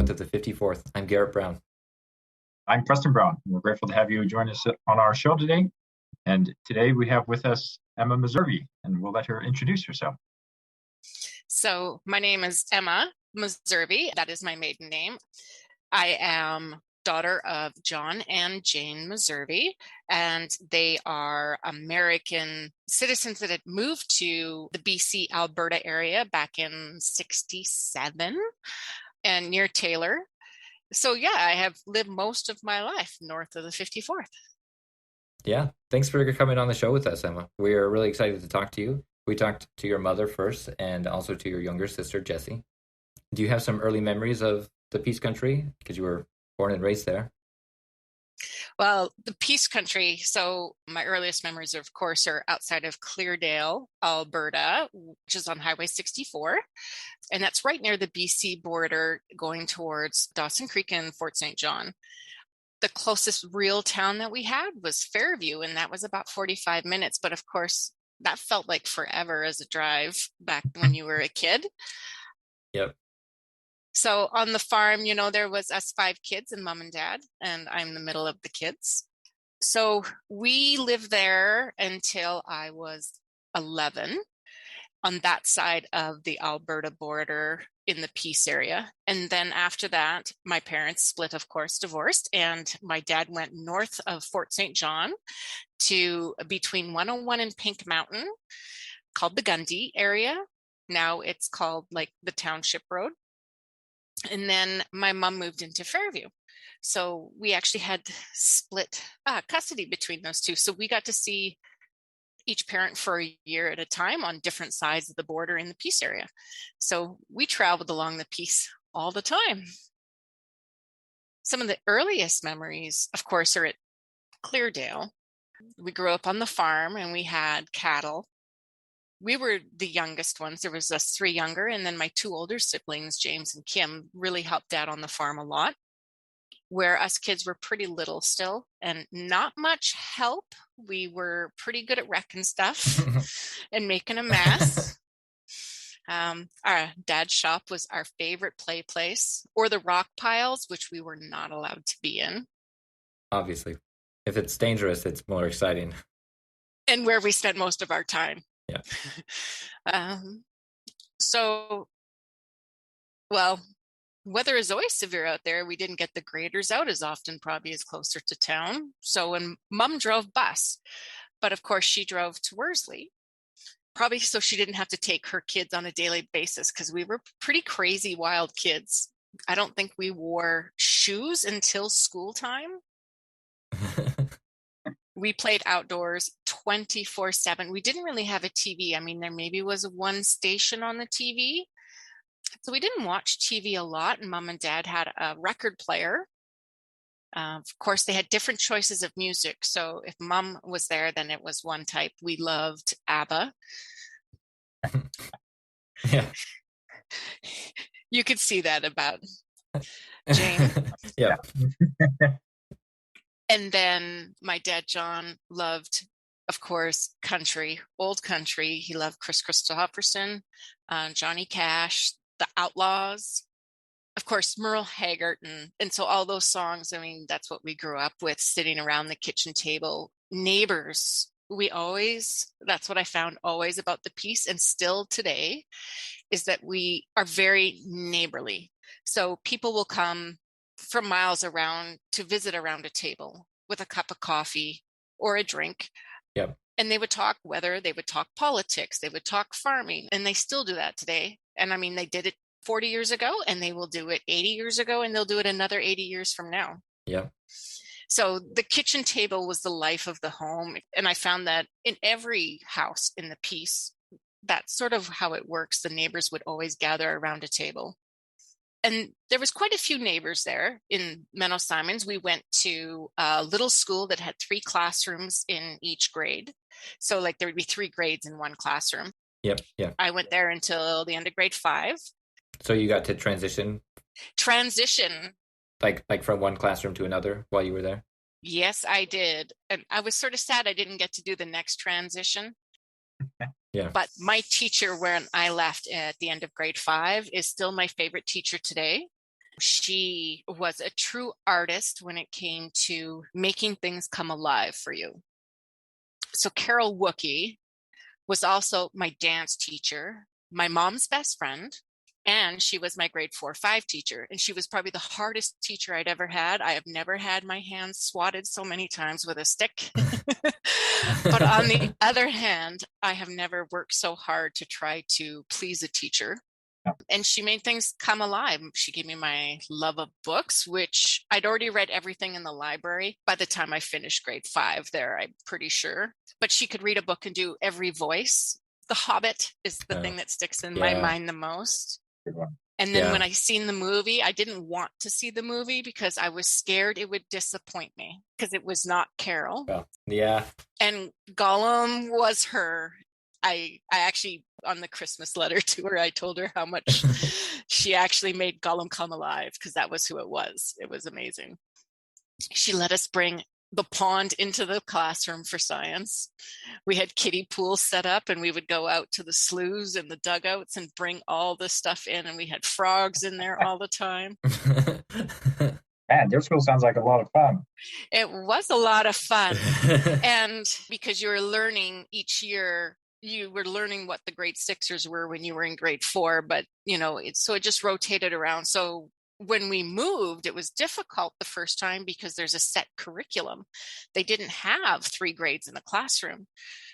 11th of the 54th. I'm Garrett Brown. I'm Preston Brown. We're grateful to have you join us on our show today. And today we have with us Emma Meservey, and we'll let her introduce herself. So my name is Emma Meservey. That is my maiden name. I am daughter of John and Jane Meservey, and they are American citizens that had moved to the BC Alberta area back in 67 and near Taylor. So yeah, I have lived most of my life north of the 54th. Yeah, thanks for coming on the show with us, Emma. We are really excited to talk to you. We talked to your mother first and also to your younger sister, Jessie. Do you have some early memories of the Peace Country? Because you were born and raised there. Well, the Peace Country, so my earliest memories, of course, are outside of Cleardale, Alberta, which is on Highway 64. And that's right near the BC border going towards Dawson Creek and Fort St. John. The closest real town that we had was Fairview, and that was about 45 minutes. But of course, that felt like forever as a drive back when you were a kid. Yep. So on the farm, there was us 5 kids and mom and dad, and I'm the middle of the kids. So we lived there until I was 11 on that side of the Alberta border in the Peace area. And then after that, my parents split, of course, divorced, and my dad went north of Fort St. John to between 101 and Pink Mountain, called the Gundy area. Now it's called like the Township Road. And then my mom moved into Fairview. So we actually had split custody between those two. So we got to see each parent for a year at a time on different sides of the border in the Peace area. So we traveled along the Peace all the time. Some of the earliest memories, of course, are at Cleardale. We grew up on the farm and we had cattle. We were the youngest ones. There was us 3 younger, and then my 2 older siblings, James and Kim, really helped Dad on the farm a lot, where us kids were pretty little still and not much help. We were pretty good at wrecking stuff and making a mess. Our dad's shop was our favorite play place, or the rock piles, which we were not allowed to be in. Obviously. If it's dangerous, it's more exciting. And where we spent most of our time. Yeah. So, well, weather is always severe out there. We didn't get the graders out as often, probably as closer to town. So when Mom drove bus, but of course she drove to Worsley, probably so she didn't have to take her kids on a daily basis, because we were pretty crazy, wild kids. I don't think we wore shoes until school time. We played outdoors 24/7. We didn't really have a TV. I mean, there maybe was one station on the TV. So we didn't watch TV a lot. And Mom and Dad had a record player. Of course, they had different choices of music. So if Mom was there, then it was one type. We loved ABBA. Yeah. You could see that about Jane. Yeah. And then my dad, John, loved, of course, country, old country. He loved Chris Christopherson, Johnny Cash, the Outlaws, of course, Merle Haggard. And so all those songs, I mean, that's what we grew up with, sitting around the kitchen table. Neighbors, that's what I found always about the Peace, and still today, is that we are very neighborly. So people will come from miles around to visit around a table with a cup of coffee or a drink. Yep. And they would talk weather, they would talk politics, they would talk farming, and they still do that today. And I mean, they did it 40 years ago, and they will do it 80 years ago, and they'll do it another 80 years from now. Yeah. So the kitchen table was the life of the home. And I found that in every house in the Peace, that's sort of how it works. The neighbors would always gather around a table. And there was quite a few neighbors there in Menno Simons. We went to a little school that had 3 classrooms in each grade. So like there would be 3 grades in one classroom. Yep. Yeah. I went there until the end of grade 5. So you got to transition? Like from one classroom to another while you were there? Yes, I did. And I was sort of sad I didn't get to do the next transition. Yeah. But my teacher, when I left at the end of grade 5, is still my favorite teacher today. She was a true artist when it came to making things come alive for you. So Carol Wookie was also my dance teacher, my mom's best friend, and she was my grade 4-5 teacher. And she was probably the hardest teacher I'd ever had. I have never had my hands swatted so many times with a stick. But on the other hand, I have never worked so hard to try to please a teacher. And she made things come alive. She gave me my love of books, which I'd already read everything in the library by the time I finished grade 5 there, I'm pretty sure. But she could read a book and do every voice. The Hobbit is the thing that sticks in my mind the most. Good one. And then when I seen the movie, I didn't want to see the movie because I was scared it would disappoint me because it was not Carol. Well, yeah. And Gollum was her. I actually, on the Christmas letter to her, I told her how much she actually made Gollum come alive because that was who it was. It was amazing. She let us bring the pond into the classroom for science. We had kiddie pools set up and we would go out to the sloughs and the dugouts and bring all the stuff in, and we had frogs in there all the time. Man, your school sounds like a lot of fun. It was a lot of fun. And because you were learning each year, you were learning what the grade 6ers were when you were in grade 4, but it just rotated around. So when we moved, it was difficult the first time because there's a set curriculum. They didn't have 3 grades in the classroom.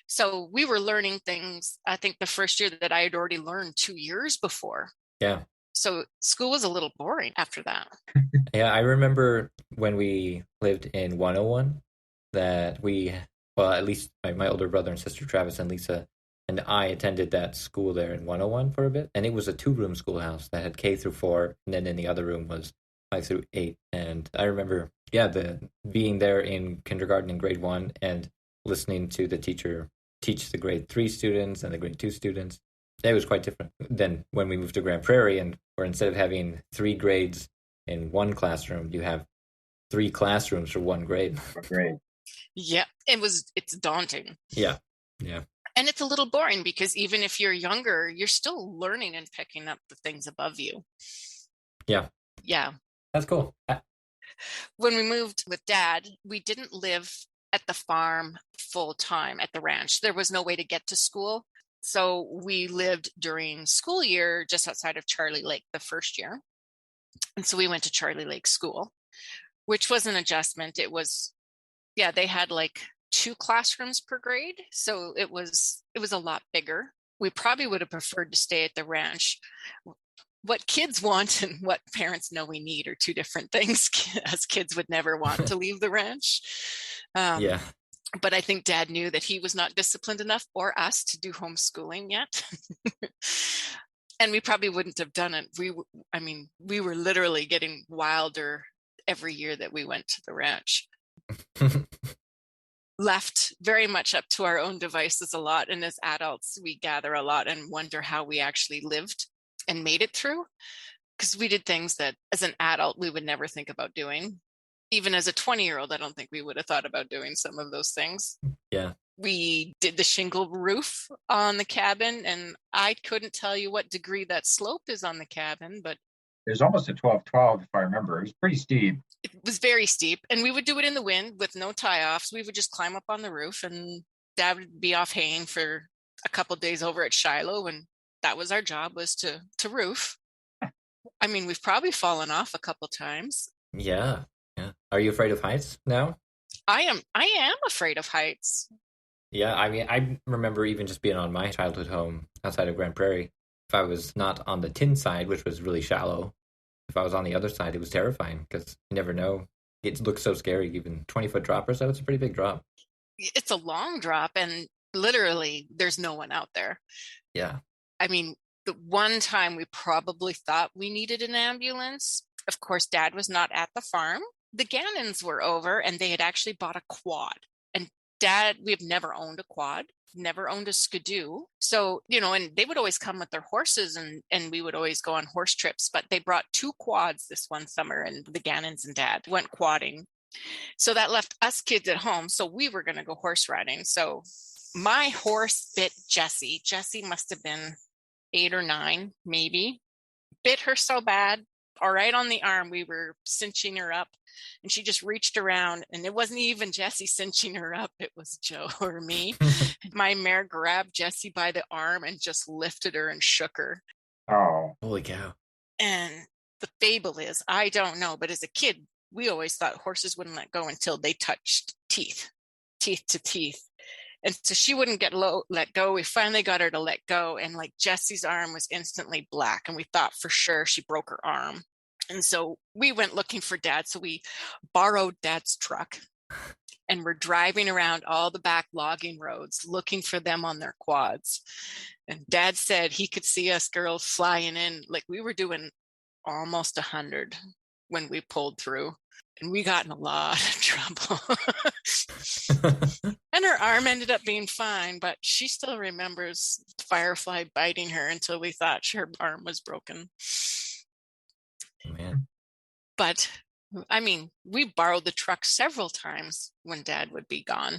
So we were learning things, I think the first year that I had already learned 2 years before. Yeah. So school was a little boring after that. Yeah, I remember when we lived in 101 that at least my older brother and sister Travis and Lisa and I attended that school there in 101 for a bit. And it was a 2-room schoolhouse that had K through 4. And then in the other room was 5 through 8. And I remember, being there in kindergarten and grade 1 and listening to the teacher teach the grade 3 students and the grade 2 students. It was quite different than when we moved to Grand Prairie, and where instead of having 3 grades in one classroom, you have 3 classrooms for 1 grade. Great. Yeah, it's daunting. Yeah. And it's a little boring because even if you're younger, you're still learning and picking up the things above you. Yeah. That's cool. When we moved with Dad, we didn't live at the farm full time at the ranch. There was no way to get to school. So we lived during school year just outside of Charlie Lake the first year. And so we went to Charlie Lake School, which was an adjustment. It was, they had like 2 classrooms per grade. So it was a lot bigger. We probably would have preferred to stay at the ranch. What kids want and what parents know we need are 2 different things. As kids would never want to leave the ranch. But I think Dad knew that he was not disciplined enough, or us, to do homeschooling yet. And we probably wouldn't have done it. We were literally getting wilder every year that we went to the ranch. Left very much up to our own devices a lot. And as adults, we gather a lot and wonder how we actually lived and made it through. Because we did things that as an adult, we would never think about doing. Even as a 20-year-old, I don't think we would have thought about doing some of those things. Yeah. We did the shingle roof on the cabin, and I couldn't tell you what degree that slope is on the cabin, but there's almost a 12-12, if I remember. It was pretty steep. It was very steep, and we would do it in the wind with no tie-offs. We would just climb up on the roof, and Dad would be off haying for a couple of days over at Shiloh, and that was our job, was to roof. I mean, we've probably fallen off a couple times. Yeah. Are you afraid of heights now? I am afraid of heights. Yeah, I mean, I remember even just being on my childhood home outside of Grand Prairie. If I was not on the tin side, which was really shallow, if I was on the other side, it was terrifying because you never know. It looks so scary, even 20-foot drop or so. It's a pretty big drop. It's a long drop, and literally there's no one out there. Yeah. I mean, the one time we probably thought we needed an ambulance, of course, Dad was not at the farm. The Gannons were over, and they had actually bought a quad. And Dad, we've never owned a quad, never owned a skidoo. So, and they would always come with their horses, and we would always go on horse trips. But they brought 2 quads this one summer, and the Gannons and Dad went quadding. So that left us kids at home. So we were going to go horse riding. So my horse bit Jessie. Jessie must have been 8 or 9, maybe. Bit her so bad, all right on the arm. We were cinching her up, and she just reached around, and it wasn't even Jessie cinching her up. It was Joe or me. My mare grabbed Jessie by the arm and just lifted her and shook her. Oh, Holy cow. And the fable is, I don't know, but as a kid, we always thought horses wouldn't let go until they touched teeth to teeth. And so she wouldn't let go. We finally got her to let go. And like Jessie's arm was instantly black. And we thought for sure she broke her arm. And so we went looking for Dad. So we borrowed Dad's truck and we're driving around all the back logging roads looking for them on their quads. And Dad said he could see us girls flying in. Like we were doing almost 100 when we pulled through. And we got in a lot of trouble. And her arm ended up being fine, but she still remembers Firefly biting her until we thought her arm was broken. Man. But, I mean, we borrowed the truck several times when Dad would be gone.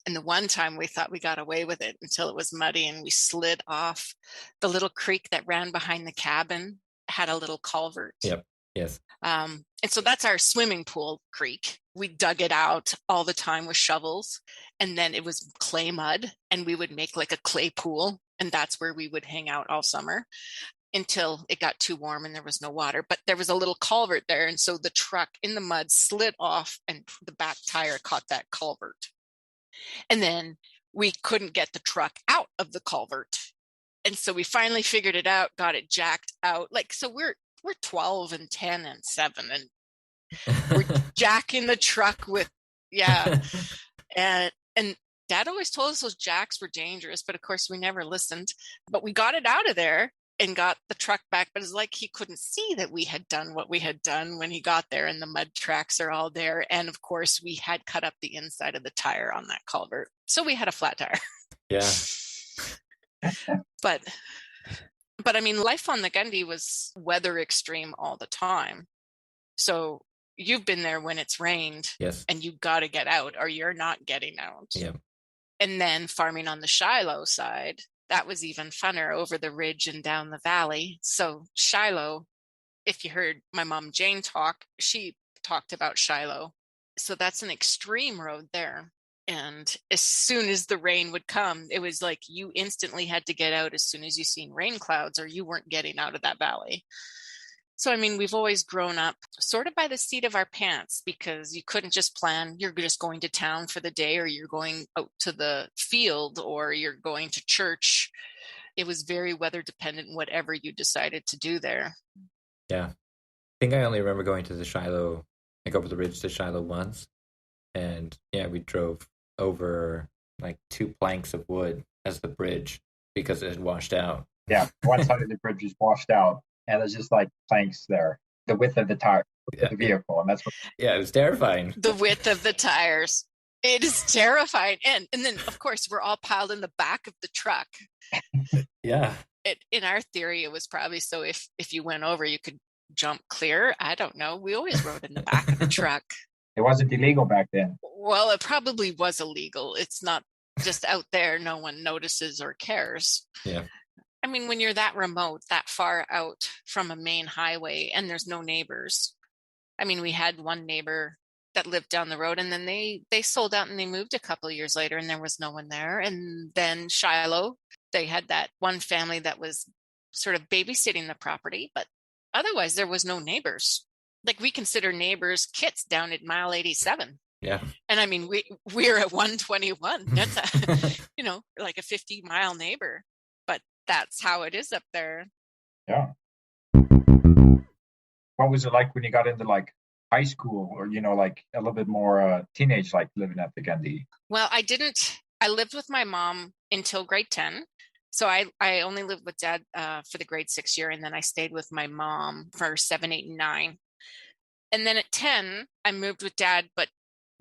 And the one time we thought we got away with it until it was muddy and we slid off the little creek that ran behind the cabin, had a little culvert. Yep. Yes. And so that's our swimming pool creek. We dug it out all the time with shovels, and then it was clay mud, and we would make like a clay pool, and that's where we would hang out all summer until it got too warm and there was no water. But there was a little culvert there, and so the truck in the mud slid off and the back tire caught that culvert. And then we couldn't get the truck out of the culvert. And so we finally figured it out, got it jacked out. Like, so we're 12 and 10 and 7, and we're jacking the truck with, and Dad always told us those jacks were dangerous, but of course we never listened. But we got it out of there and got the truck back, but it's like he couldn't see that we had done what we had done when he got there, and the mud tracks are all there. And of course we had cut up the inside of the tire on that culvert, so we had a flat tire. Yeah. But I mean, life on the Gundy was weather extreme all the time. So you've been there when it's rained. Yes. And you got to get out or you're not getting out. Yeah. And then farming on the Shiloh side, that was even funner, over the ridge and down the valley. So Shiloh, if you heard my mom Jane talk, she talked about Shiloh. So that's an extreme road there. And as soon as the rain would come, it was like you instantly had to get out as soon as you seen rain clouds, or you weren't getting out of that valley. So, I mean, we've always grown up sort of by the seat of our pants, because you couldn't just plan, you're just going to town for the day, or you're going out to the field, or you're going to church. It was very weather dependent, whatever you decided to do there. Yeah. I think I only remember going to the Shiloh, like over the ridge to Shiloh once. And yeah, we drove over like 2 planks of wood as the bridge because it had washed out. Yeah, one side of the bridge is washed out, and there's just like planks there, the width of the tire of the vehicle, and that's what. Yeah, it was terrifying. The width of the tires. It is terrifying. And then, of course, we're all piled in the back of the truck. Yeah. In our theory, it was probably so if you went over, you could jump clear. I don't know. We always rode in the back of the truck. It wasn't illegal back then. Well, it probably was illegal. It's not just out there. No one notices or cares. Yeah. I mean, when you're that remote, that far out from a main highway, and there's no neighbors. I mean, we had one neighbor that lived down the road, and then they sold out and they moved a couple of years later, and there was no one there. And then Shiloh, they had that one family that was sort of babysitting the property, but otherwise there was no neighbors. Like, we consider neighbors Kits down at mile 87. Yeah. And I mean, we're at 121. That's like a 50-mile neighbor, but that's how it is up there. Yeah. What was it like when you got into like high school, or, like a little bit more teenage, like living at the Gundy? Well, I lived with my mom until grade 10. So I only lived with Dad for the grade 6 year. And then I stayed with my mom for 7, 8, and 9. And then at 10, I moved with Dad, but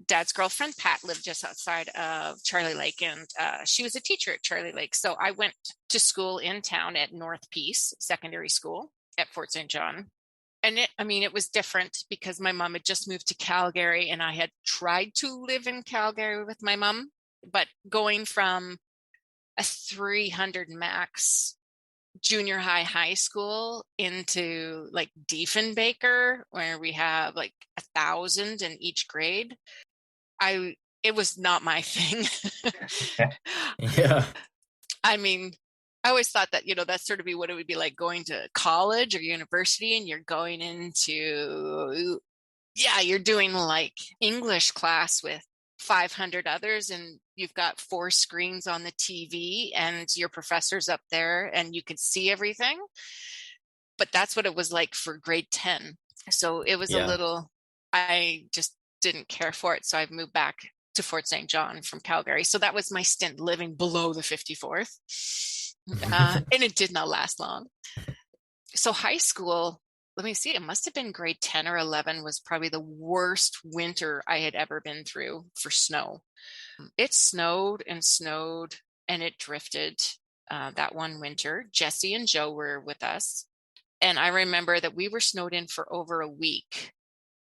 Dad's girlfriend, Pat, lived just outside of Charlie Lake, and she was a teacher at Charlie Lake. So I went to school in town at North Peace Secondary School at Fort St. John. And it was different because my mom had just moved to Calgary, and I had tried to live in Calgary with my mom, but going from a 300 max junior high school into like Diefenbaker, where we have like 1,000 in each grade. It was not my thing. Yeah. I mean, I always thought that, that's sort of be what it would be like going to college or university, and you're going into, you're doing like English class with 500 others, and you've got 4 screens on the TV and your professor's up there and you could see everything. But that's what it was like for grade 10. So it was I just didn't care for it. So I've moved back to Fort St. John from Calgary. So that was my stint living below the 54th. And it did not last long. So high school, let me see, it must have been grade 10 or 11 was probably the worst winter I had ever been through for snow. It snowed and snowed and it drifted that one winter. Jesse and Joe were with us. And I remember that we were snowed in for over a week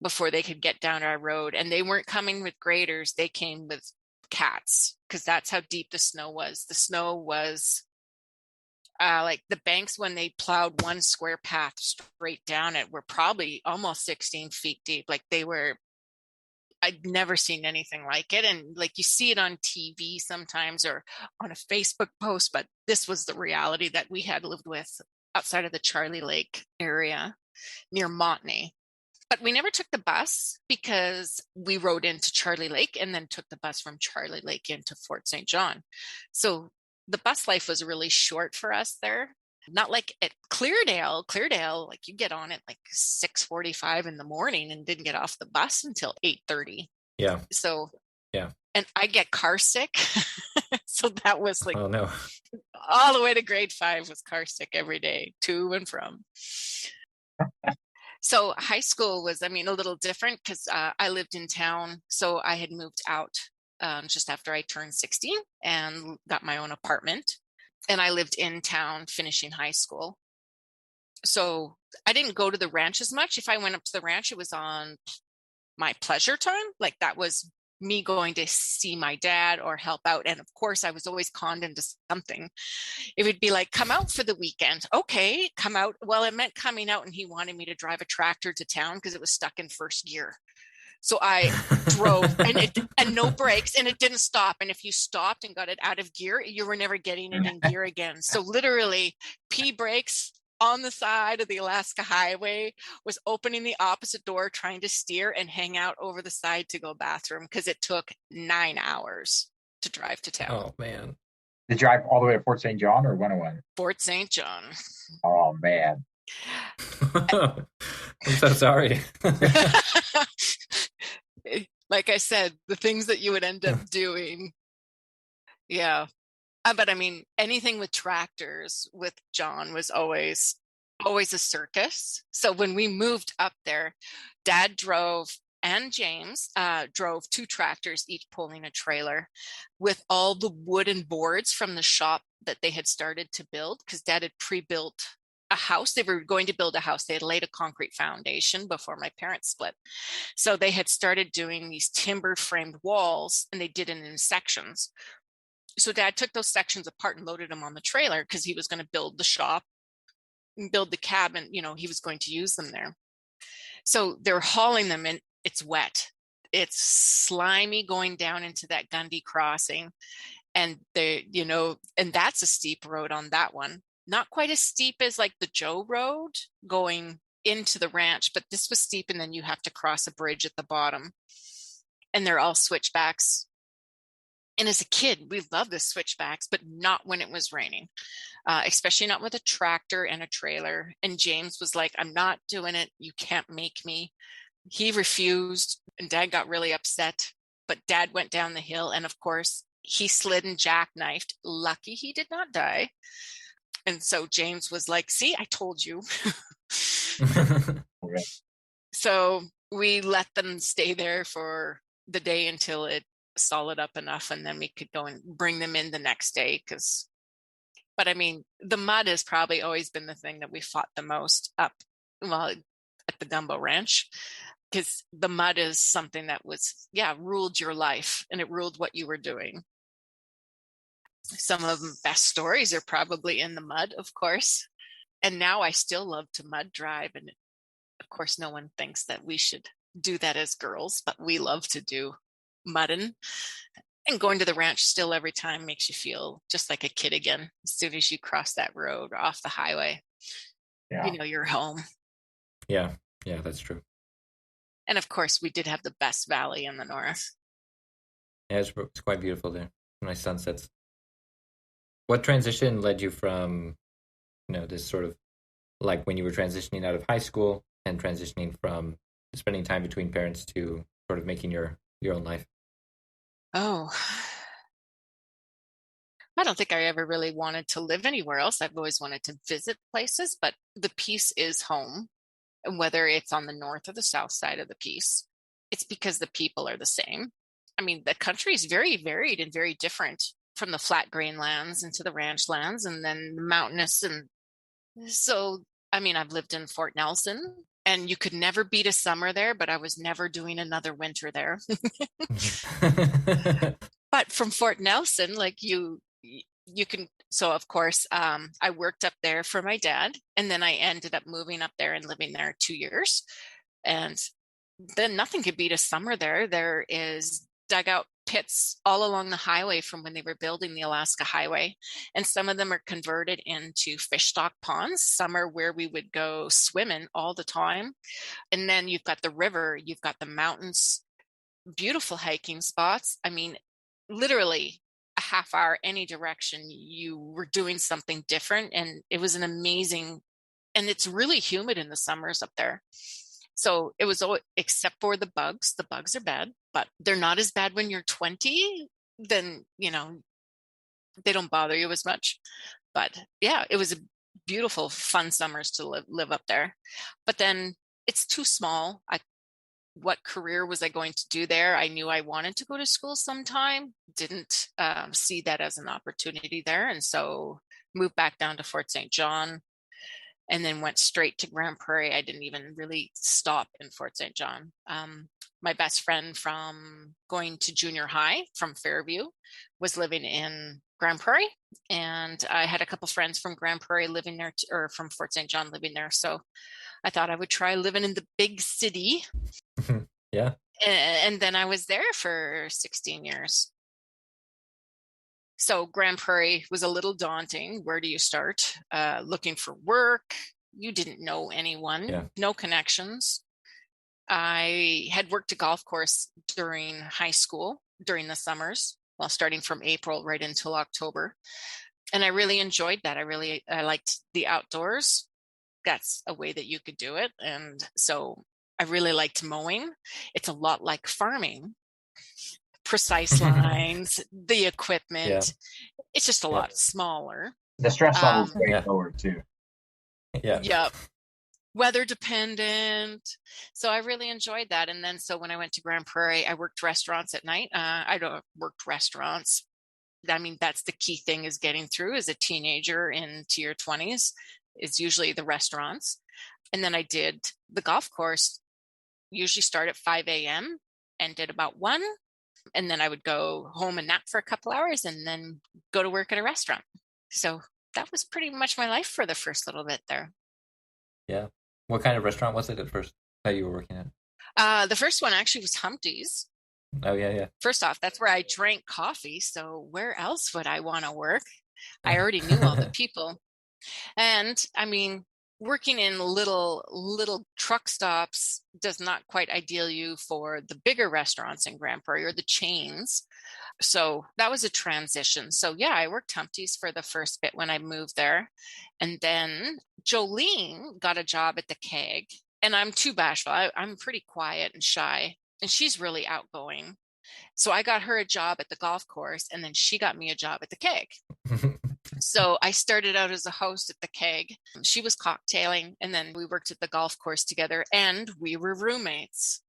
before they could get down our road. And they weren't coming with graders. They came with cats because that's how deep the snow was. The snow was like the banks, when they plowed one square path straight down it, were probably almost 16 feet deep. Like I'd never seen anything like it. And like you see it on TV sometimes or on a Facebook post, but this was the reality that we had lived with outside of the Charlie Lake area near Montney. But we never took the bus because we rode into Charlie Lake and then took the bus from Charlie Lake into Fort St. John. So the bus life was really short for us there. Not like at Cleardale, like you get on at like 6:45 in the morning and didn't get off the bus until 8:30. Yeah. So, yeah. And I get car sick. So that was like, oh no, all the way to grade 5 was car sick every day, to and from. So high school was, a little different because I lived in town. So I had moved out just after I turned 16 and got my own apartment. And I lived in town finishing high school. So I didn't go to the ranch as much. If I went up to the ranch, it was on my pleasure time. Like that was me going to see my dad or help out. And of course, I was always conned into something. It would be like, come out for the weekend. Okay, come out. Well, it meant coming out, and he wanted me to drive a tractor to town because it was stuck in first gear. So I drove and no brakes, and it didn't stop. And if you stopped and got it out of gear, you were never getting it in gear again. So literally P brakes on the side of the Alaska Highway, was opening the opposite door, trying to steer and hang out over the side to go bathroom because it took 9 hours to drive to town. Oh man. Did you drive all the way to Fort St. John or 101? Fort St. John. Oh man. I'm so sorry. Like I said, the things that you would end up doing. Yeah. But anything with tractors with John was always a circus. So when we moved up there, Dad drove and James drove 2 tractors, each pulling a trailer with all the wooden boards from the shop that they had started to build, because Dad had pre-built a house. They were going to build a house. They had laid a concrete foundation before my parents split. So they had started doing these timber framed walls, and they did it in sections. So Dad took those sections apart and loaded them on the trailer because he was going to build the shop and build the cabin. He was going to use them there. So they're hauling them, and it's wet. It's slimy going down into that Gundy crossing. And and that's a steep road on that one. Not quite as steep as like the Joe Road going into the ranch, but this was steep, and then you have to cross a bridge at the bottom. And they're all switchbacks. And as a kid, we loved the switchbacks, but not when it was raining, especially not with a tractor and a trailer. And James was like, I'm not doing it. You can't make me. He refused, and Dad got really upset. But Dad went down the hill, and of course, he slid and jackknifed. Lucky he did not die. And so James was like, see, I told you. So we let them stay there for the day until it solid up enough, and then we could go and bring them in the next day. But the mud has probably always been the thing that we fought the most at the Gumbo Ranch, because the mud is something that was ruled your life, and it ruled what you were doing. Some of the best stories are probably in the mud, of course. And now I still love to mud drive. And of course, no one thinks that we should do that as girls, but we love to do mudding. And going to the ranch still every time makes you feel just like a kid again. As soon as you cross that road off the highway, Yeah. you're home. Yeah, that's true. And of course, we did have the best valley in the north. Yeah, it's quite beautiful there. Nice sunsets. What transition led you from, this sort of like when you were transitioning out of high school and transitioning from spending time between parents to sort of making your own life? Oh, I don't think I ever really wanted to live anywhere else. I've always wanted to visit places, but the Peace is home. And whether it's on the north or the south side of the Peace, it's because the people are the same. I mean, the country is very varied and very different, from the flat grain lands into the ranch lands and then the mountainous. And so, I mean, I've lived in Fort Nelson, and you could never beat a summer there, but I was never doing another winter there. But from Fort Nelson, like you can, so of course, I worked up there for my dad, and then I ended up moving up there and living there 2 years. And then nothing could beat a summer there. There is dugout pits all along the highway from when they were building the Alaska Highway. And some of them are converted into fish stock ponds. Some are where we would go swimming all the time. And then you've got the river, you've got the mountains, beautiful hiking spots. I mean, literally a half hour any direction, you were doing something different. And it was an amazing, and it's really humid in the summers up there. So it was all, except for the bugs. The bugs are bad, but they're not as bad when you're 20. Then, they don't bother you as much. But yeah, it was a beautiful, fun summers to live up there. But then it's too small. What career was I going to do there? I knew I wanted to go to school sometime. Didn't see that as an opportunity there. And so moved back down to Fort St. John, and then went straight to Grand Prairie. I didn't even really stop in Fort St. John. My best friend from going to junior high from Fairview was living in Grand Prairie. And I had a couple friends from Grand Prairie living there, or from Fort St. John living there. So I thought I would try living in the big city. Yeah. And then I was there for 16 years. So Grand Prairie was a little daunting. Where do you start? Looking for work. You didn't know anyone, no connections. I had worked a golf course during high school, during the summers, well, starting from April right until October. And I really enjoyed that. I liked the outdoors. That's a way that you could do it. And so I really liked mowing. It's a lot like farming. Precise lines, the equipment. Yeah. It's just a lot smaller. The stress level is way lower too. Yeah. Yep. Weather dependent. So I really enjoyed that. And then, so when I went to Grand Prairie, I worked restaurants at night. Worked restaurants. I mean, that's the key thing, is getting through as a teenager into your 20s is usually the restaurants. And then I did the golf course, usually start at 5 a.m. and did about 1. And then I would go home and nap for a couple hours and then go to work at a restaurant. So that was pretty much my life for the first little bit there. Yeah. What kind of restaurant was it at first that you were working at? The first one actually was Humpty's. Oh, yeah. First off, that's where I drank coffee. So where else would I want to work? I already knew all the people. And I mean, working in little truck stops does not quite ideal you for the bigger restaurants in Grand Prairie or the chains. So that was a transition. So yeah, I worked Humpty's for the first bit when I moved there. And then Jolene got a job at the Keg. And I'm too bashful. I'm pretty quiet and shy. And she's really outgoing. So I got her a job at the golf course, and then she got me a job at the Keg. So I started out as a host at the Keg. She was cocktailing, and then we worked at the golf course together, and we were roommates.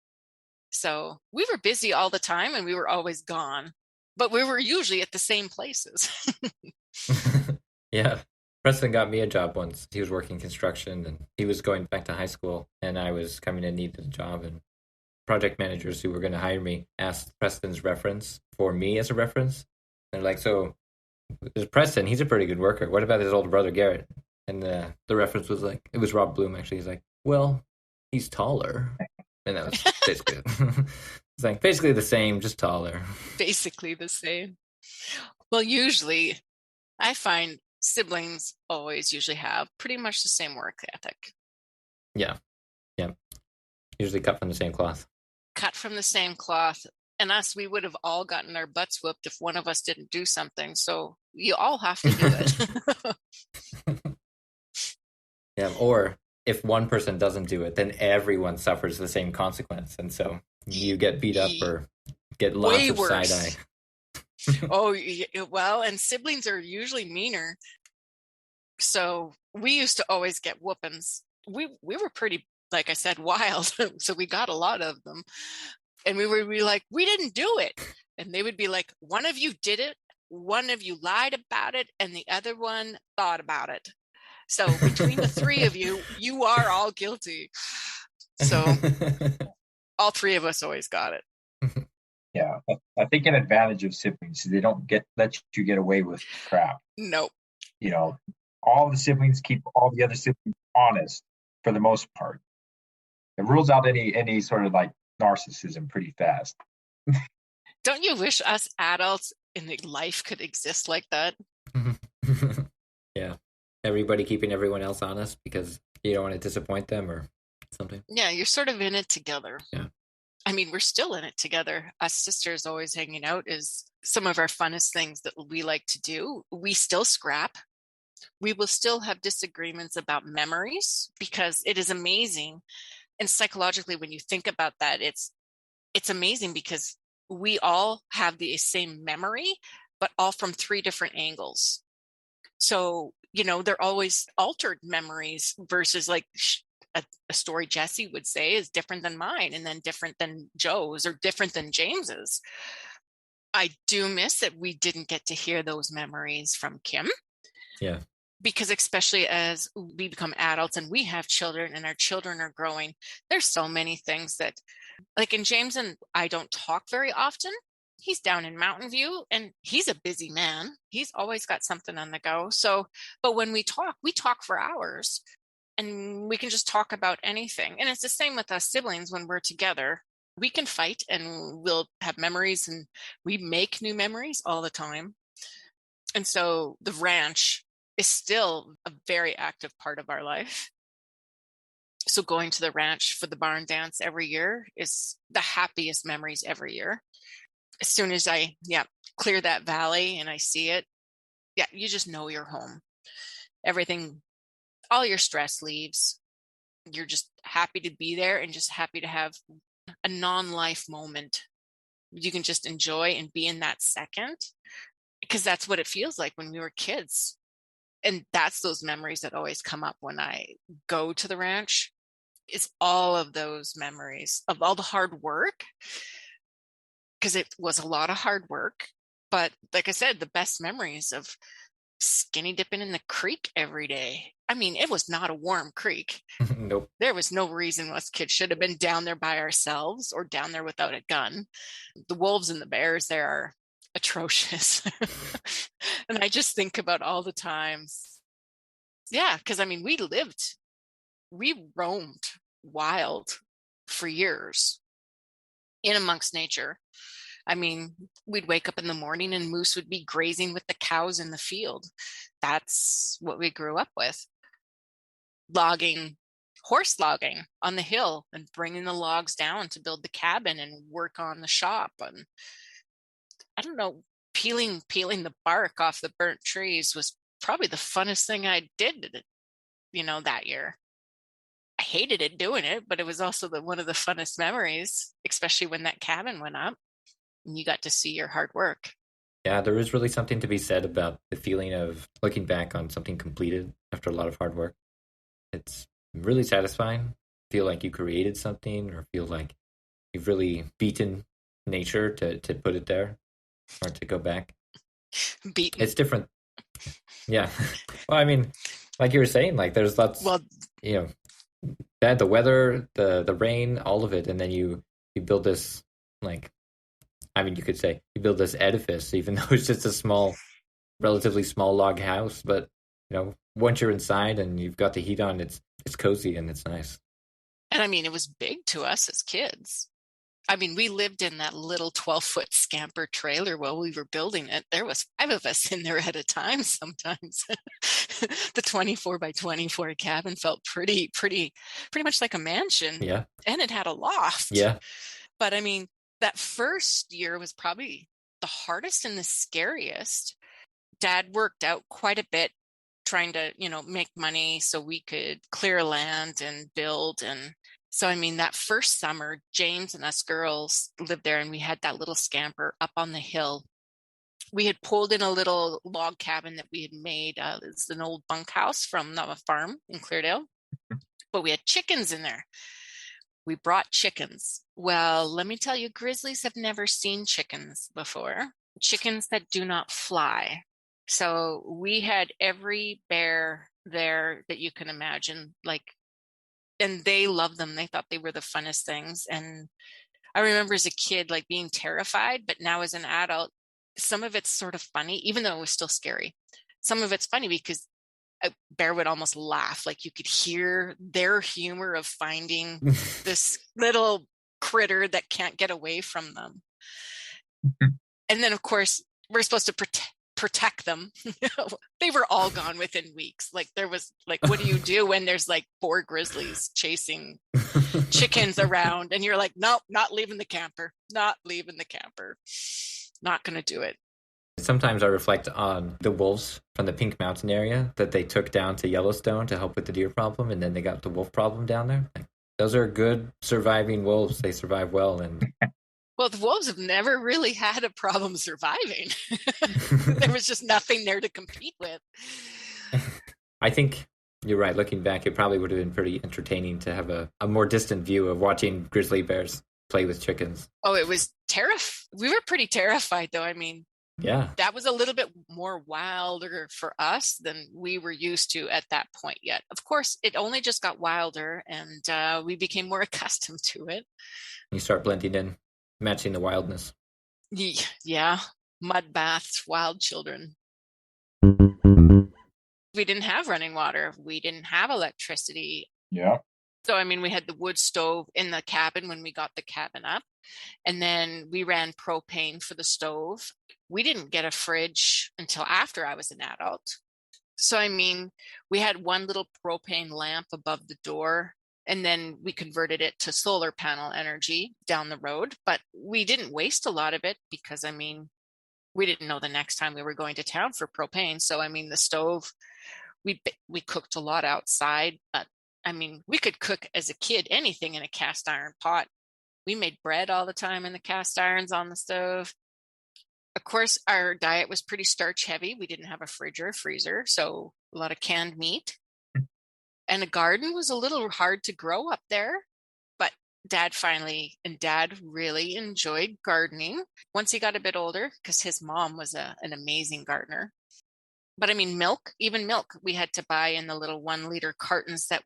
So we were busy all the time, and we were always gone, but we were usually at the same places. Yeah. Preston got me a job once. He was working construction, and he was going back to high school, and I was coming and needed a job, and project managers who were going to hire me asked Preston's reference for me as a reference. They're like, so there's Preston. He's a pretty good worker. What about his older brother Garrett? And the reference was like, it was Rob Bloom actually. He's like, well, he's taller, and that was basically it. It's like basically the same, just taller. Basically the same. Well, usually I find siblings always usually have pretty much the same work ethic. Yeah. Usually cut from the same cloth. Cut from the same cloth. And us, we would have all gotten our butts whooped if one of us didn't do something. So you all have to do it. Yeah, or if one person doesn't do it, then everyone suffers the same consequence. And so you get beat up or get lots Way of worse. side-eye. Oh, well, and siblings are usually meaner. So we used to always get whoopings. We were pretty, like I said, wild. So we got a lot of them. And we would be like, we didn't do it. And they would be like, one of you did it, one of you lied about it, and the other one thought about it. So between the three of you, you are all guilty. So all three of us always got it. Yeah, I think an advantage of siblings is they don't let you get away with crap. Nope. You know, all the siblings keep all the other siblings honest for the most part. It rules out any sort of like narcissism pretty fast. Don't you wish us adults in life could exist like that? Yeah. Everybody keeping everyone else honest because you don't want to disappoint them or something. Yeah, you're sort of in it together. Yeah. I mean, we're still in it together. Us sisters always hanging out is some of our funnest things that we like to do. We still scrap. We will still have disagreements about memories because it is amazing. And psychologically, when you think about that, it's amazing because we all have the same memory, but all from three different angles. So, they're always altered memories versus like a story Jesse would say is different than mine and then different than Joe's or different than James's. I do miss that we didn't get to hear those memories from Kim. Yeah. Because especially as we become adults and we have children and our children are growing, there's so many things that, like in James and I don't talk very often. He's down in Mountain View and he's a busy man. He's always got something on the go. So, but when we talk for hours and we can just talk about anything. And it's the same with us siblings when we're together. We can fight and we'll have memories and we make new memories all the time. And so the ranch is still a very active part of our life. So going to the ranch for the barn dance every year is the happiest memories every year. As soon as I clear that valley and I see it, you just know you're home. Everything, all your stress leaves. You're just happy to be there and just happy to have a non-life moment. You can just enjoy and be in that second because that's what it feels like when we were kids. And that's those memories that always come up when I go to the ranch. It's all of those memories of all the hard work, because it was a lot of hard work. But like I said, the best memories of skinny dipping in the creek every day. I mean, it was not a warm creek. Nope. There was no reason us kids should have been down there by ourselves or down there without a gun. The wolves and the bears there are atrocious. And I just think about all the times. Yeah, because I mean, we roamed wild for years in amongst nature. I mean, we'd wake up in the morning and moose would be grazing with the cows in the field. That's what we grew up with. Horse logging on the hill and bringing the logs down to build the cabin and work on the shop. And I don't know, peeling the bark off the burnt trees was probably the funnest thing I did, that year. I hated it doing it, but it was also one of the funnest memories, especially when that cabin went up and you got to see your hard work. Yeah, there is really something to be said about the feeling of looking back on something completed after a lot of hard work. It's really satisfying. Feel like you created something or feel like you've really beaten nature to put it there or to go back. Beaten. It's different. Yeah. Well, I mean, like you were saying, like there's lots, the weather, the rain, all of it. And then you build this, like, I mean, you could say you build this edifice, even though it's just a small relatively small log house, but once you're inside and you've got the heat on, it's cozy and it's nice. And I mean, it was big to us as kids. I mean, we lived in that little 12-foot scamper trailer while we were building it. There was 5 of us in there at a time sometimes. The 24 by 24 cabin felt pretty much like a mansion. Yeah. And it had a loft. Yeah. But I mean, that first year was probably the hardest and the scariest. Dad worked out quite a bit trying to, make money so we could clear land and build. And so, I mean, that first summer, James and us girls lived there, and we had that little scamper up on the hill. We had pulled in a little log cabin that we had made. It's an old bunkhouse from the farm in Cleardale, but we had chickens in there. We brought chickens. Well, let me tell you, grizzlies have never seen chickens before. Chickens that do not fly. So we had every bear there that you can imagine, and they loved them. They thought they were the funnest things. And I remember as a kid, being terrified, but now as an adult, some of it's sort of funny, even though it was still scary. Some of it's funny because a bear would almost laugh. You could hear their humor of finding this little critter that can't get away from them. And then, of course, we're supposed to protect them. They were all gone within weeks. There was what do you do when there's 4 grizzlies chasing chickens around and you're like, nope, not leaving the camper, not going to do it. Sometimes I reflect on the wolves from the Pink Mountain area that they took down to Yellowstone to help with the deer problem, and then they got the wolf problem down there. Those are good surviving wolves. They survive well. And well, the wolves have never really had a problem surviving. There was just nothing there to compete with. I think you're right. Looking back, it probably would have been pretty entertaining to have a more distant view of watching grizzly bears play with chickens. Oh, it was we were pretty terrified, though. I mean, yeah, that was a little bit more wilder for us than we were used to at that point yet. Of course, it only just got wilder, and we became more accustomed to it. You start blending in, matching the wildness. Yeah, mud baths, wild children. We didn't have running water. We didn't have electricity. Yeah. So, I mean, we had the wood stove in the cabin when we got the cabin up, and then we ran propane for the stove. We didn't get a fridge until after I was an adult. So, I mean, we had one little propane lamp above the door, and then we converted it to solar panel energy down the road. But we didn't waste a lot of it because, I mean, we didn't know the next time we were going to town for propane. So, I mean, the stove, we cooked a lot outside, but I mean, we could cook as a kid anything in a cast iron pot. We made bread all the time in the cast irons on the stove. Of course, our diet was pretty starch heavy. We didn't have a fridge or a freezer, so a lot of canned meat. And a garden was a little hard to grow up there, but Dad really enjoyed gardening once he got a bit older because his mom was an amazing gardener. But I mean, even milk, we had to buy in the little 1-liter cartons that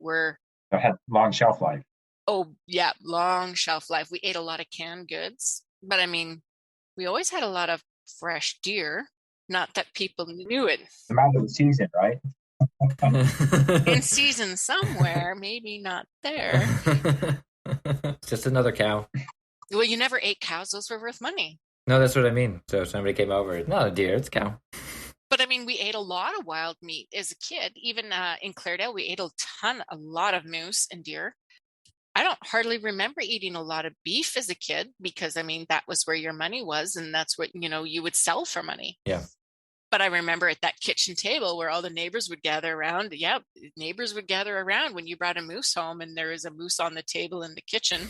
had long shelf life. Oh, yeah, long shelf life. We ate a lot of canned goods, but I mean, we always had a lot of fresh deer. Not that people knew it. The amount of the season, right? In season somewhere, maybe not there. Just another cow. Well, you never ate cows. Those were worth money. No, that's what I mean. So if somebody came over, it's not a deer, it's a cow. But I mean, we ate a lot of wild meat as a kid. Even in Cleardale, we ate a lot of moose and deer. I don't hardly remember eating a lot of beef as a kid because, I mean, that was where your money was. And that's what, you would sell for money. Yeah. But I remember at that kitchen table where all the neighbors would gather around. Yeah, neighbors would gather around when you brought a moose home and there was a moose on the table in the kitchen.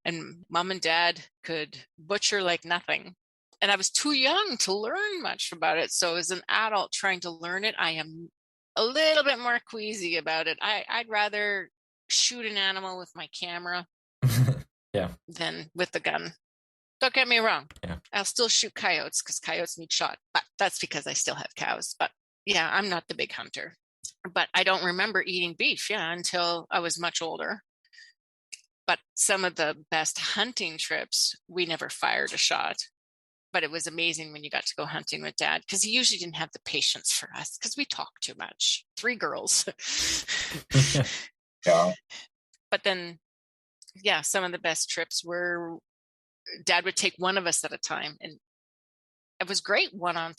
And Mom and Dad could butcher like nothing. And I was too young to learn much about it. So as an adult trying to learn it, I am a little bit more queasy about it. I'd rather shoot an animal with my camera than with the gun. Don't get me wrong. Yeah. I'll still shoot coyotes because coyotes need shot. But that's because I still have cows. But yeah, I'm not the big hunter. But I don't remember eating beef, until I was much older. But some of the best hunting trips, we never fired a shot. but it was amazing when you got to go hunting with Dad, because he usually didn't have the patience for us because we talk too much. 3 girls. Yeah. But then, yeah, some of the best trips were Dad would take one of us at a time, and it was great one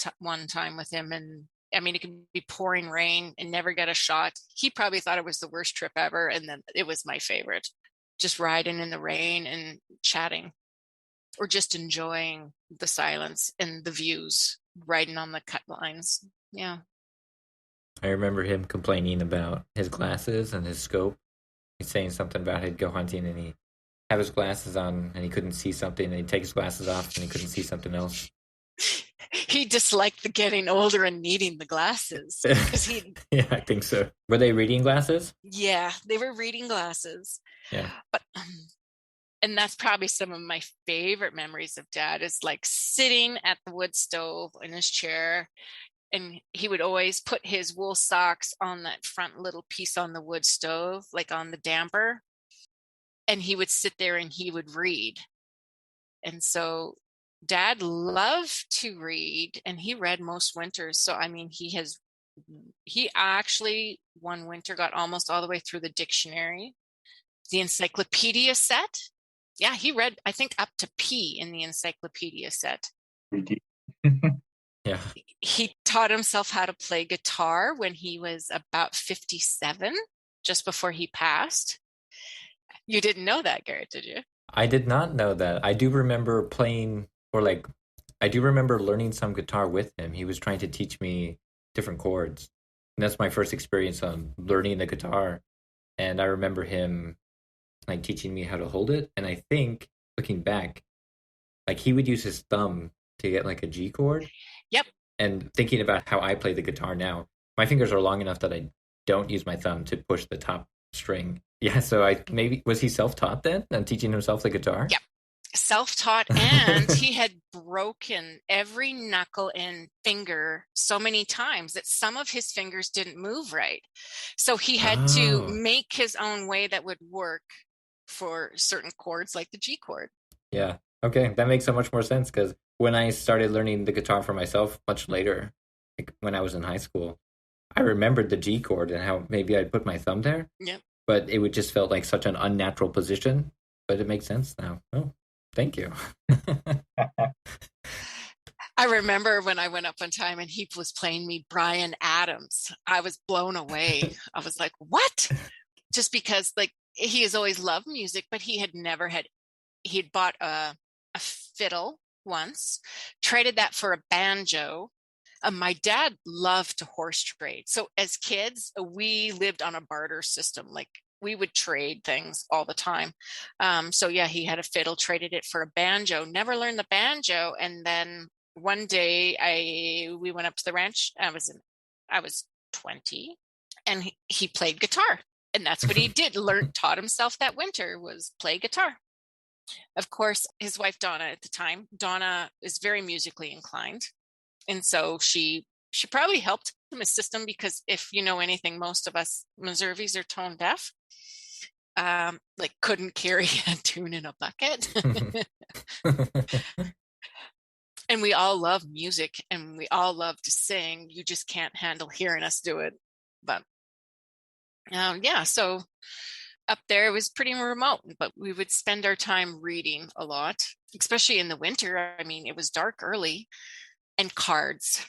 time with him. And I mean, it could be pouring rain and never get a shot. He probably thought it was the worst trip ever, and then it was my favorite. Just riding in the rain and chatting, or just enjoying the silence and the views, riding on the cut lines. Yeah. I remember him complaining about his glasses and his scope. He's saying something about he'd go hunting and he have his glasses on and he couldn't see something, and he'd take his glasses off and he couldn't see something else. He disliked the getting older and needing the glasses. Yeah, I think so. Were they reading glasses? Yeah, they were reading glasses. Yeah. But and that's probably some of my favorite memories of Dad, is like sitting at the wood stove in his chair, and he would always put his wool socks on that front little piece on the wood stove, like on the damper, and he would sit there and he would read. And so Dad loved to read, and he read most winters. So I mean, he actually one winter got almost all the way through the dictionary, the encyclopedia set. Yeah, he read, I think, up to P in the encyclopedia set. Yeah. He taught himself how to play guitar when he was about 57, just before he passed. You didn't know that, Garrett, did you? I did not know that. I do remember playing, I do remember learning some guitar with him. He was trying to teach me different chords. And that's my first experience on learning the guitar. And I remember him like teaching me how to hold it. And I think, looking back, like he would use his thumb to get like a G chord. Yep. And thinking about how I play the guitar now, my fingers are long enough that I don't use my thumb to push the top string. Yeah, so was he self-taught then and teaching himself the guitar? Yep. Self-taught, and he had broken every knuckle and finger so many times that some of his fingers didn't move right. So he had to make his own way that would work for certain chords, like the G chord. Yeah. Okay, that makes so much more sense, because when I started learning the guitar for myself much later, like when I was in high school, I remembered the G chord and how maybe I'd put my thumb there. Yep. But it would just felt like such an unnatural position. But it makes sense now. Oh, thank you. I remember when I went up one time and he was playing me Bryan Adams. I was blown away. I was like, what? Just because like he has always loved music, but he'd bought a fiddle once, traded that for a banjo. My dad loved to horse trade. So as kids, we lived on a barter system. Like we would trade things all the time. So yeah, he had a fiddle, traded it for a banjo, never learned the banjo. And then one day we went up to the ranch. I was 20, and he played guitar. And that's what he did. Taught himself that winter was play guitar. Of course, his wife, Donna, at the time, Donna is very musically inclined. And so she probably helped him assist him, because if you know anything, most of us Missouri's are tone deaf, like couldn't carry a tune in a bucket. And we all love music and we all love to sing. You just can't handle hearing us do it. But yeah, so up there it was pretty remote, but we would spend our time reading a lot, especially in the winter. I mean, it was dark early. And cards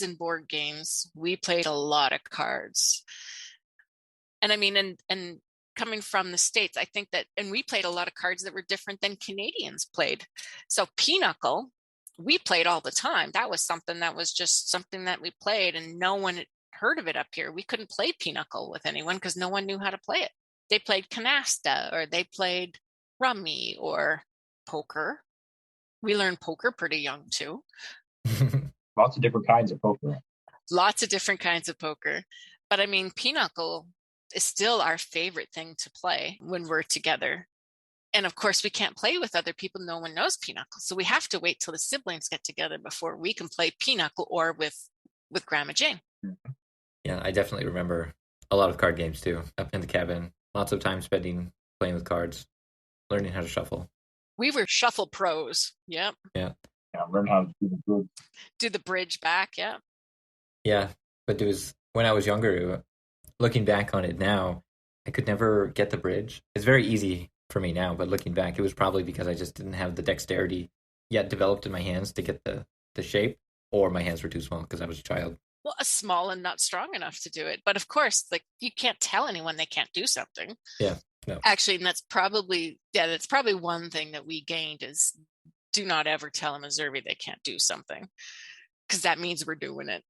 and board games. We played a lot of cards. And I mean, and coming from the States, I think that, and we played a lot of cards that were different than Canadians played. So pinochle, we played all the time. That was something that we played, and no one had heard of it up here. We couldn't play pinochle with anyone because no one knew how to play it. They played canasta, or they played rummy, or poker. We learned poker pretty young too. Lots of different kinds of poker. Lots of different kinds of poker. But I mean, pinochle is still our favorite thing to play when we're together. And of course, we can't play with other people. No one knows pinochle. So we have to wait till the siblings get together before we can play pinochle, or with Grandma Jane. Yeah, I definitely remember a lot of card games too, up in the cabin. Lots of time spending playing with cards, learning how to shuffle. We were shuffle pros. Yep. Yeah. learn how to do the good. Do the bridge back. Yeah. Yeah, but it was when I was younger. Looking back on it now, I could never get the bridge. It's very easy for me now, but looking back, it was probably because I just didn't have the dexterity yet developed in my hands to get the shape, or my hands were too small because I was a child. Well, small and not strong enough to do it. But of course, like you can't tell anyone they can't do something. Yeah, no. Actually, and that's probably one thing that we gained is do not ever tell a Missouri they can't do something, because that means we're doing it.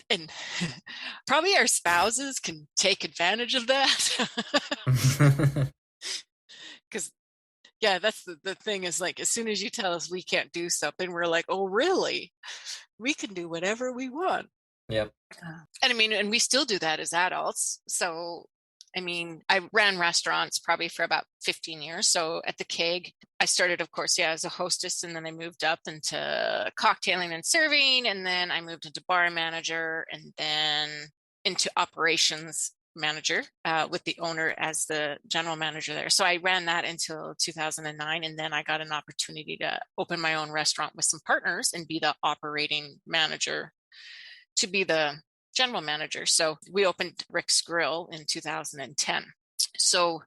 And probably our spouses can take advantage of that. Because yeah, that's the thing is like, as soon as you tell us we can't do something, we're like, oh, really? We can do whatever we want. Yep. And I mean, and we still do that as adults. So, I mean, I ran restaurants probably for about 15 years. So at the Keg, I started, of course, as a hostess, and then I moved up into cocktailing and serving. And then I moved into bar manager, and then into operations manager with the owner as the general manager there. So I ran that until 2009. And then I got an opportunity to open my own restaurant with some partners and be the operating manager to be the general manager. So we opened Rick's Grill in 2010. So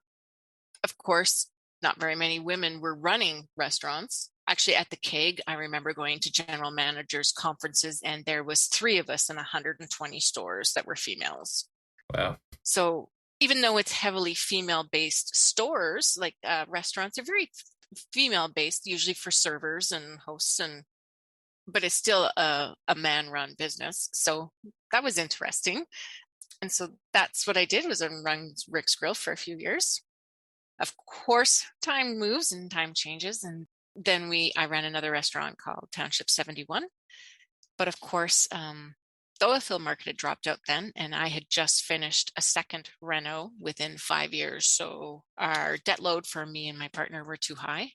of course, not very many women were running restaurants. Actually, at the Keg, I remember going to general managers conferences, and there was 3 of us in 120 stores that were females. Wow. So even though it's heavily female-based stores, like restaurants are very female-based, usually for servers and hosts, but it's still a man-run business. So that was interesting. And so that's what I did, was run Rick's Grill for a few years. Of course, time moves and time changes. And then I ran another restaurant called Township 71. But of course, the oil field market had dropped out then, and I had just finished a second reno within 5 years. So our debt load for me and my partner were too high.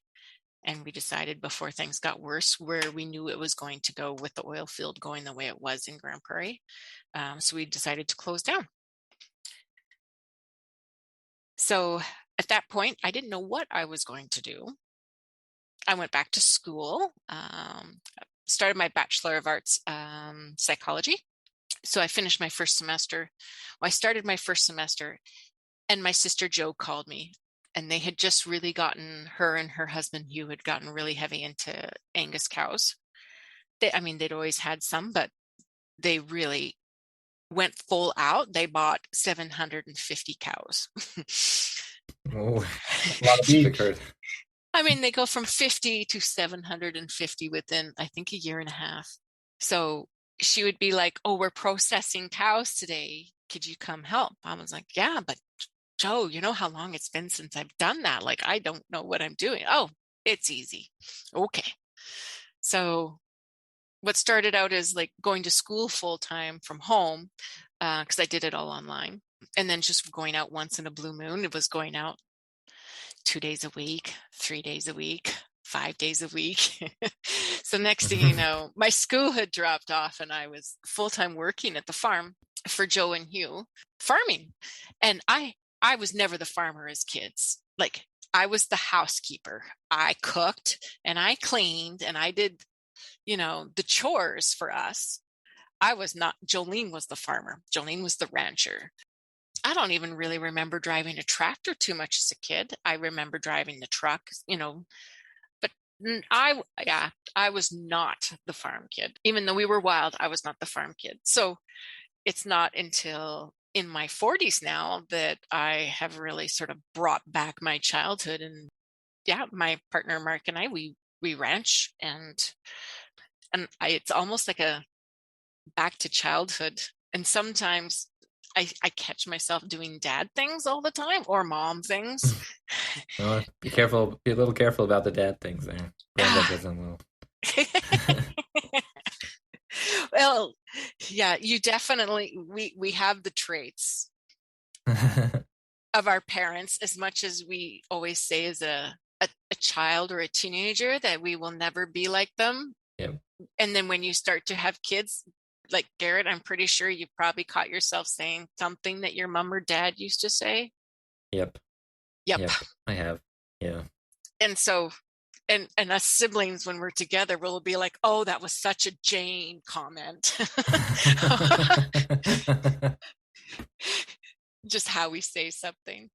And we decided, before things got worse, where we knew it was going to go with the oil field going the way it was in Grand Prairie. So we decided to close down. So at that point, I didn't know what I was going to do. I went back to school, started my Bachelor of Arts psychology. So I finished my first semester. Well, I started my first semester, and my sister Jo called me. And they had just really gotten, her and her husband Hugh had gotten really heavy into Angus cows. They'd always had some, but they really went full out. They bought 750 cows. Oh, A lot of beef. They go from 50 to 750 within, I think, a year and a half. So she would be like, oh, we're processing cows today. Could you come help? I was like, yeah, but Jo, you know how long it's been since I've done that? Like, I don't know what I'm doing. Oh, it's easy. Okay. So what started out as like going to school full time from home, because I did it all online, and then just going out once in a blue moon. It was going out 2 days a week, 3 days a week, 5 days a week. So next thing you know, my school had dropped off, and I was full-time working at the farm for Jo and Hugh, farming. And I was never the farmer as kids. Like, I was the housekeeper. I cooked and I cleaned and I did, the chores for us. Jolene was the farmer. Jolene was the rancher. I don't even really remember driving a tractor too much as a kid. I remember driving the truck, but I was not the farm kid. Even though we were wild, I was not the farm kid. So it's not until in my 40s now that I have really sort of brought back my childhood. And yeah, my partner Mark and I, we ranch, and it's almost like a back to childhood. And sometimes I catch myself doing dad things all the time, or mom things. Oh, be careful. Be a little careful about the dad things there. Grandma doesn't will. Well, yeah, you definitely, we have the traits of our parents, as much as we always say as a child or a teenager that we will never be like them. Yep. And then when you start to have kids, like Garrett, I'm pretty sure you probably caught yourself saying something that your mom or dad used to say. Yep. Yep. I have. Yeah. And so And us siblings, when we're together, we'll be like, oh, that was such a Jane comment. Just how we say something.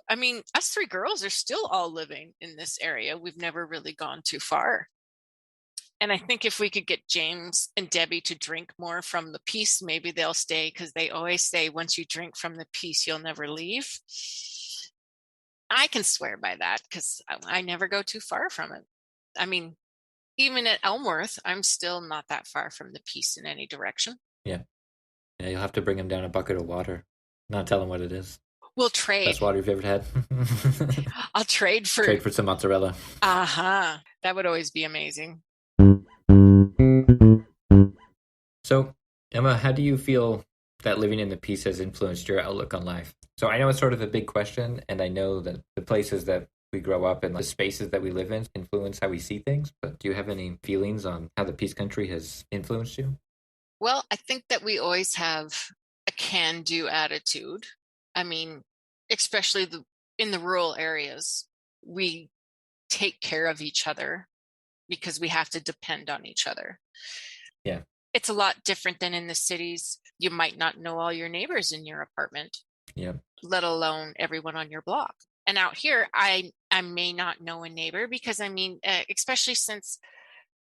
I mean, us three girls are still all living in this area. We've never really gone too far. And I think if we could get James and Debbie to drink more from the Peace, maybe they'll stay, because they always say, once you drink from the Peace, you'll never leave. I can swear by that because I never go too far from it. I mean, even at Elmworth, I'm still not that far from the Peace in any direction. Yeah. Yeah, you'll have to bring him down a bucket of water. Not tell him what it is. We'll trade. Best water you've ever had. I'll trade for some mozzarella. That would always be amazing. So, Emma, how do you feel that living in the Peace has influenced your outlook on life? So I know it's sort of a big question, and I know that the places that we grow up and the spaces that we live in influence how we see things, but do you have any feelings on how the Peace Country has influenced you? Well, I think that we always have a can-do attitude. I mean, especially in the rural areas, we take care of each other because we have to depend on each other. Yeah. It's a lot different than in the cities. You might not know all your neighbors in your apartment, let alone everyone on your block. And out here, I may not know a neighbor because, I mean, especially since,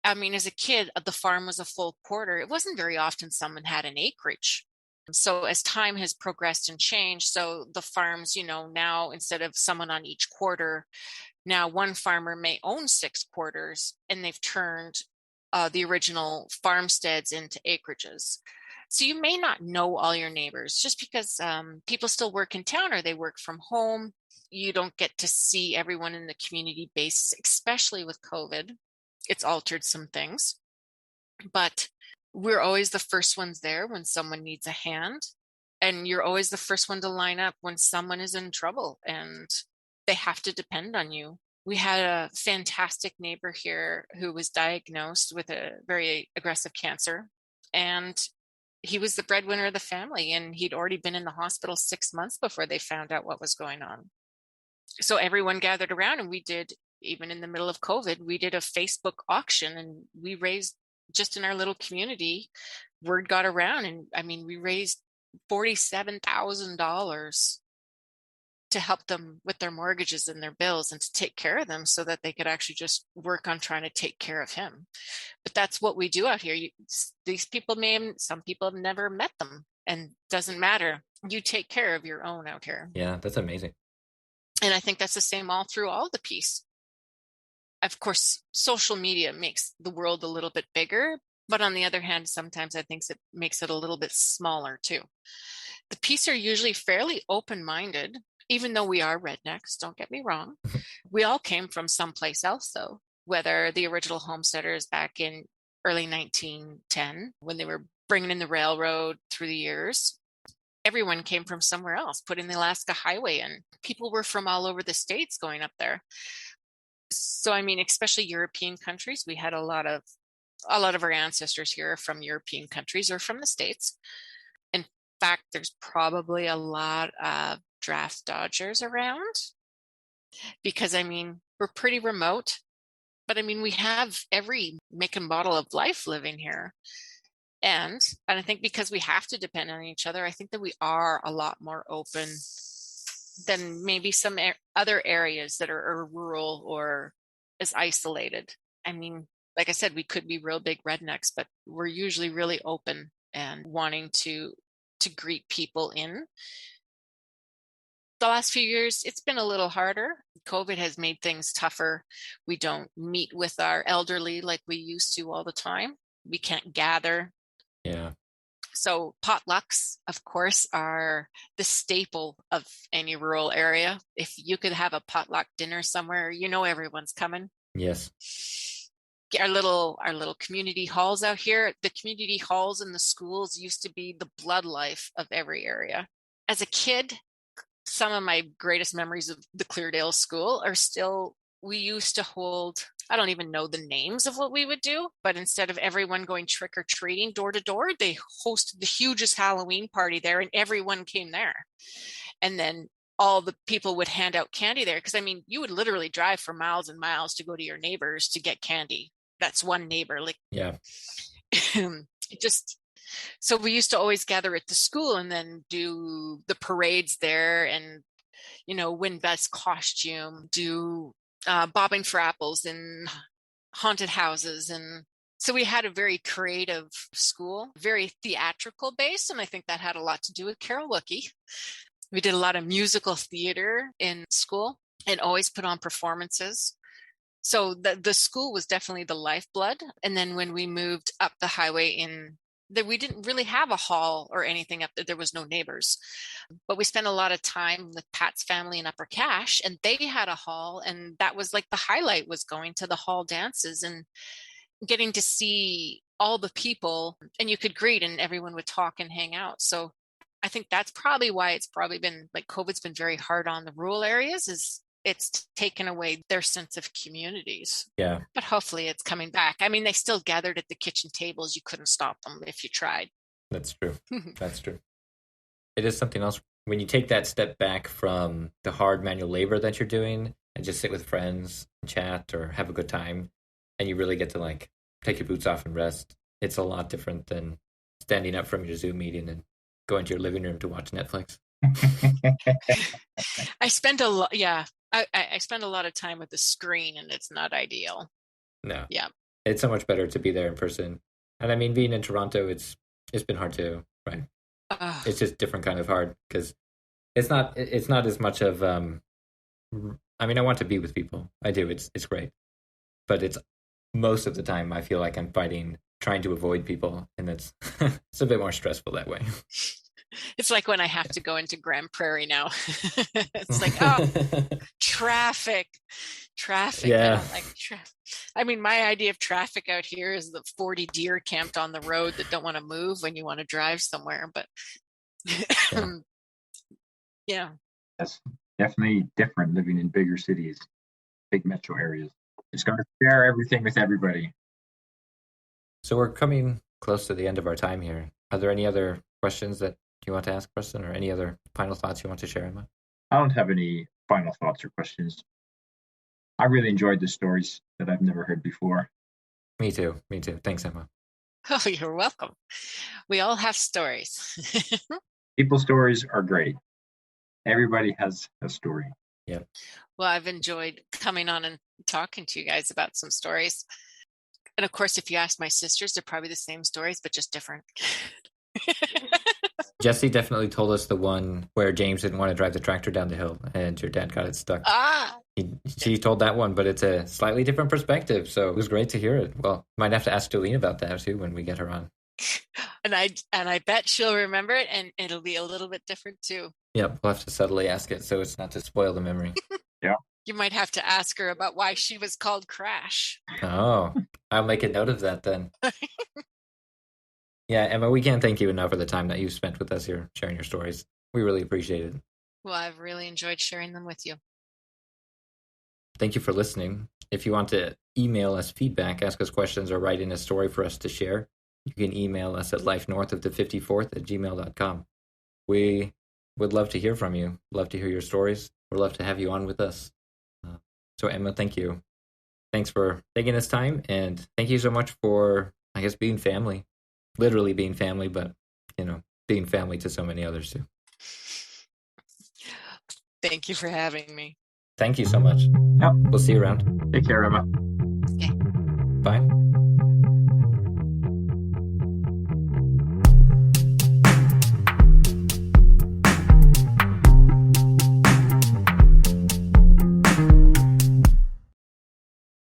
I mean, as a kid, the farm was a full quarter. It wasn't very often someone had an acreage. So as time has progressed and changed, so the farms, you know, now instead of someone on each quarter, now one farmer may own 6 quarters, and they've turned the original farmsteads into acreages. So you may not know all your neighbors just because people still work in town or they work from home. You don't get to see everyone in the community basis, especially with COVID. It's altered some things, but we're always the first ones there when someone needs a hand. And you're always the first one to line up when someone is in trouble and they have to depend on you. We had a fantastic neighbor here who was diagnosed with a very aggressive cancer, and he was the breadwinner of the family, and he'd already been in the hospital 6 months before they found out what was going on. So everyone gathered around, and we did, even in the middle of COVID, we did a Facebook auction, and we raised, just in our little community, word got around, and I mean, we raised $47,000 to help them with their mortgages and their bills and to take care of them so that they could actually just work on trying to take care of him. But that's what we do out here. These people some people have never met them, and doesn't matter. You take care of your own out here. Yeah, that's amazing. And I think that's the same all through all the Peace. Of course, social media makes the world a little bit bigger, but on the other hand, sometimes I think it makes it a little bit smaller too. The Peace are usually fairly open-minded, even though we are rednecks, don't get me wrong. We all came from someplace else, though, whether the original homesteaders back in early 1910, when they were bringing in the railroad through the years, everyone came from somewhere else, putting the Alaska Highway in. People were from all over the states going up there. So, I mean, especially European countries, we had a lot of our ancestors here from European countries or from the States. In fact, there's probably a lot of draft dodgers around because, I mean, we're pretty remote, but I mean, we have every make and model of life living here. And I think because we have to depend on each other, I think that we are a lot more open than maybe some other areas that are rural or as isolated. I mean, like I said, we could be real big rednecks, but we're usually really open and wanting to greet people in. The last few years, it's been a little harder. COVID has made things tougher. We don't meet with our elderly like we used to all the time. We can't gather. Yeah. So potlucks, of course, are the staple of any rural area. If you could have a potluck dinner somewhere, you know everyone's coming. Yes. Our little community halls out here, the community halls in the schools used to be the blood life of every area. As a kid, some of my greatest memories of the Cleardale School are still, we used to hold, I don't even know the names of what we would do, but instead of everyone going trick-or-treating door to door, they hosted the hugest Halloween party there and everyone came there. And then all the people would hand out candy there. Because I mean, you would literally drive for miles and miles to go to your neighbors to get candy. That's one neighbor. Like, Yeah. it just, so we used to always gather at the school and then do the parades there and, you know, win best costume, do bobbing for apples in haunted houses. And so we had a very creative school, very theatrical based. And I think that had a lot to do with karaoke. We did a lot of musical theater in school and always put on performances. So the school was definitely the lifeblood. And then when we moved up the highway we didn't really have a hall or anything up there. There was no neighbors, but we spent a lot of time with Pat's family in Upper Cache, and they had a hall. And that was like the highlight, was going to the hall dances and getting to see all the people, and you could greet and everyone would talk and hang out. So I think that's probably why it's probably been like COVID's been very hard on the rural areas, is it's taken away their sense of communities. Yeah. But hopefully it's coming back. I mean, they still gathered at the kitchen tables. You couldn't stop them if you tried. That's true. That's true. It is something else when you take that step back from the hard manual labor that you're doing and just sit with friends and chat or have a good time, and you really get to like take your boots off and rest. It's a lot different than standing up from your Zoom meeting and going to your living room to watch Netflix. I spend a lot. Yeah. I spend a lot of time with the screen, and it's not ideal. No. Yeah. It's so much better to be there in person. And I mean, being in Toronto, it's been hard too, right? It's just different kind of hard because it's not as much of I mean, I want to be with people. I do. It's great. But it's most of the time I feel like I'm trying to avoid people, and it's it's a bit more stressful that way. It's like when I have to go into Grand Prairie now. It's like, oh, traffic. Yeah. I don't like traffic. I mean, my idea of traffic out here is the 40 deer camped on the road that don't want to move when you want to drive somewhere. But yeah. That's definitely different living in bigger cities, big metro areas. Just got to share everything with everybody. So we're coming close to the end of our time here. Are there any other questions that you want to ask, Preston, or any other final thoughts you want to share, Emma? I don't have any final thoughts or questions. I really enjoyed the stories that I've never heard before. Me too. Thanks, Emma. Oh, you're welcome. We all have stories. People's stories are great. Everybody has a story. Yeah. Well, I've enjoyed coming on and talking to you guys about some stories. And of course, if you ask my sisters, they're probably the same stories, but just different. Jesse definitely told us the one where James didn't want to drive the tractor down the hill and your dad got it stuck. She told that one, but it's a slightly different perspective. So it was great to hear it. Well, might have to ask Jolene about that too when we get her on. And I bet she'll remember it, and it'll be a little bit different too. Yeah, we'll have to subtly ask it so it's not to spoil the memory. Yeah. You might have to ask her about why she was called Crash. Oh, I'll make a note of that then. Yeah, Emma, we can't thank you enough for the time that you've spent with us here, sharing your stories. We really appreciate it. Well, I've really enjoyed sharing them with you. Thank you for listening. If you want to email us feedback, ask us questions, or write in a story for us to share, you can email us at lifenorthofthe54th@gmail.com. We would love to hear from you, love to hear your stories. We'd love to have you on with us. So Emma, thank you. Thanks for taking this time, and thank you so much for, I guess, being family. Literally being family, but, being family to so many others too. Thank you for having me. Thank you so much. Yep. We'll see you around. Take care, Emma. Okay. Bye.